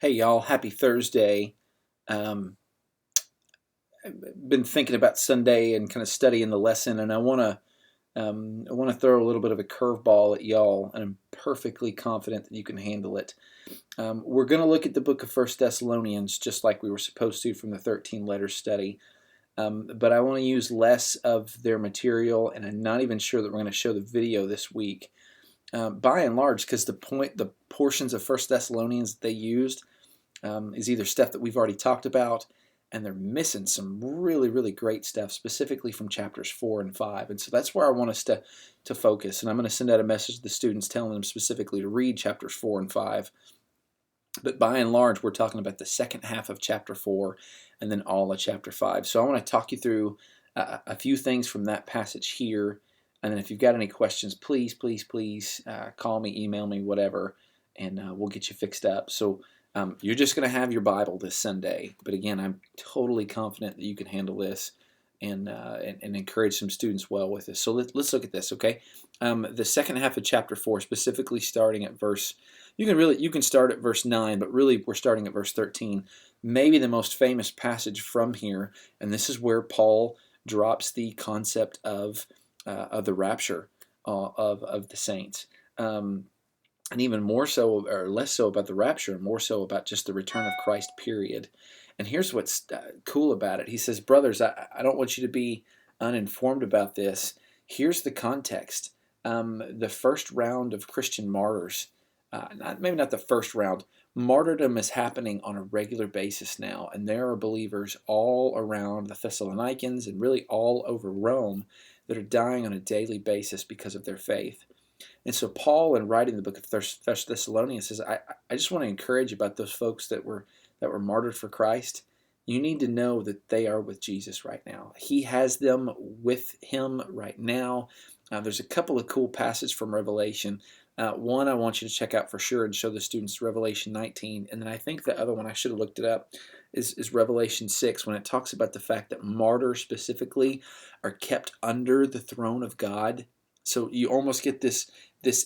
Hey y'all, happy Thursday. Um, I've been thinking about Sunday and kind of studying the lesson, and I want to throw a little bit of a curveball at y'all, and I'm perfectly confident that you can handle it. We're going to look at the book of First Thessalonians, just like we were supposed to from the 13 letter study, but I want to use less of their material, and I'm not even sure that we're going to show the video this week. By and large, because the portions of First Thessalonians that they used is either stuff that we've already talked about, and they're missing some really, really great stuff, specifically from chapters 4 and 5. And so that's where I want us to focus. And I'm going to send out a message to the students telling them specifically to read chapters 4 and 5. But by and large, we're talking about the second half of chapter 4 and then all of chapter 5. So I want to talk you through a few things from that passage here. And then if you've got any questions, please, please, please call me, email me, whatever, and we'll get you fixed up. So you're just going to have your Bible this Sunday. But again, I'm totally confident that you can handle this and encourage some students well with this. So let's look at this, okay? The second half of chapter 4, specifically starting at verse, you can start at verse 9, but really we're starting at verse 13. Maybe the most famous passage from here, and this is where Paul drops the concept of the rapture of the saints. And even more so, or less so about the rapture, more so about just the return of Christ, period. And here's what's cool about it. He says, brothers, I don't want you to be uninformed about this. Here's the context. The first round of Christian martyrs, maybe not the first round, martyrdom is happening on a regular basis now. And there are believers all around the Thessalonians and really all over Rome that are dying on a daily basis because of their faith. And so Paul, in writing the book of First Thessalonians, says, I just want to encourage you about those folks that were martyred for Christ. You need to know that they are with Jesus right now. He has them with him right now. There's a couple of cool passages from Revelation. One I want you to check out for sure and show the students Revelation 19. And then I think the other one, I should have looked it up, is Revelation 6, when it talks about the fact that martyrs specifically are kept under the throne of God. So you almost get this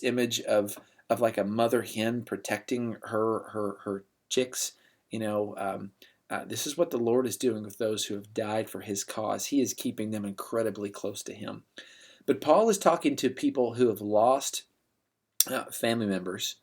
image of like a mother hen protecting her chicks. This is what the Lord is doing with those who have died for his cause. He is keeping them incredibly close to him. But Paul is talking to people who have lost family members.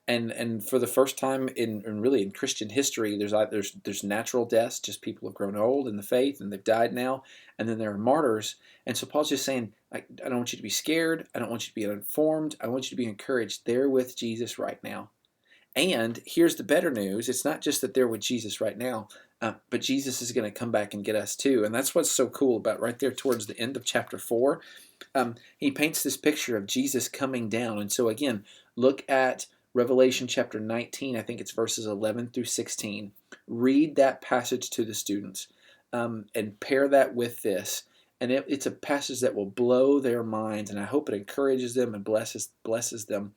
And for the first time in Christian history, there's natural deaths, just people have grown old in the faith and they've died now, and then there are martyrs. And so Paul's just saying, I don't want you to be scared, I don't want you to be uninformed, I want you to be encouraged. They're with Jesus right now. And here's the better news: it's not just that they're with Jesus right now, but Jesus is going to come back and get us too. And that's what's so cool about right there towards the end of chapter 4. He paints this picture of Jesus coming down. And so again, look at Revelation chapter 19, I think it's verses 11 through 16. Read that passage to the students and pair that with this. And it's a passage that will blow their minds, and I hope it encourages them and blesses them.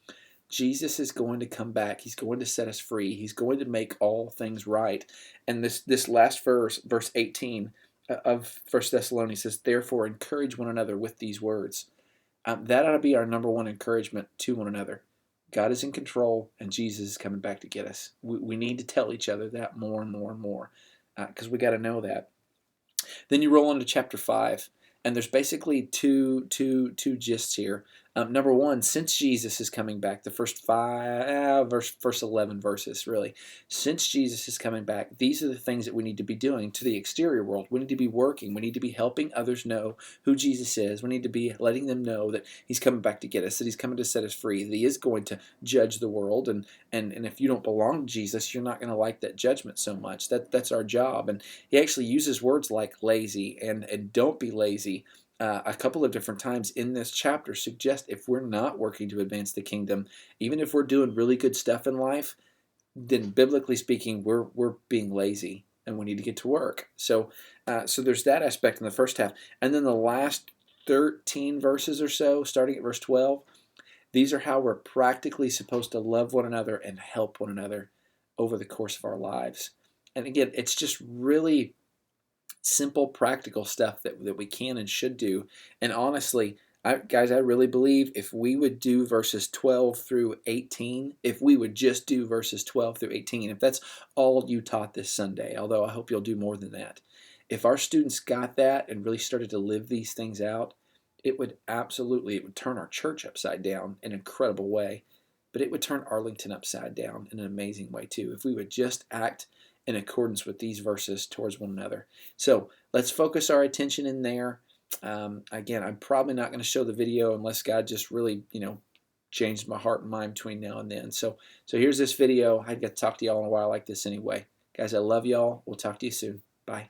Jesus is going to come back. He's going to set us free. He's going to make all things right. And this last verse 18 of 1 Thessalonians says, therefore encourage one another with these words. That ought to be our number one encouragement to one another. God is in control, and Jesus is coming back to get us. We need to tell each other that more and more and more, because we got to know that. Then you roll into chapter 5, and there's basically two gists here. Number one, since Jesus is coming back, the first first 11 verses, really. Since Jesus is coming back, these are the things that we need to be doing to the exterior world. We need to be working. We need to be helping others know who Jesus is. We need to be letting them know that he's coming back to get us, that he's coming to set us free, that he is going to judge the world. And if you don't belong to Jesus, you're not going to like that judgment so much. That's our job. And he actually uses words like lazy and don't be lazy. A couple of different times in this chapter suggest if we're not working to advance the kingdom, even if we're doing really good stuff in life, then biblically speaking, we're being lazy and we need to get to work. So there's that aspect in the first half. And then the last 13 verses or so, starting at verse 12, these are how we're practically supposed to love one another and help one another over the course of our lives. And again, it's just really simple, practical stuff that we can and should do. And honestly, Guys, I really believe if we would do verses 12 through 18, if we would just do verses 12 through 18, if that's all you taught this Sunday, although I hope you'll do more than that. If our students got that and really started to live these things out, it would turn our church upside down in an incredible way, but it would turn Arlington upside down in an amazing way too, if we would just act in accordance with these verses towards one another. So let's focus our attention in there. Again, I'm probably not going to show the video unless God just really, changed my heart and mind between now and then. So here's this video. I get to talk to y'all in a while like this anyway. Guys, I love y'all. We'll talk to you soon. Bye.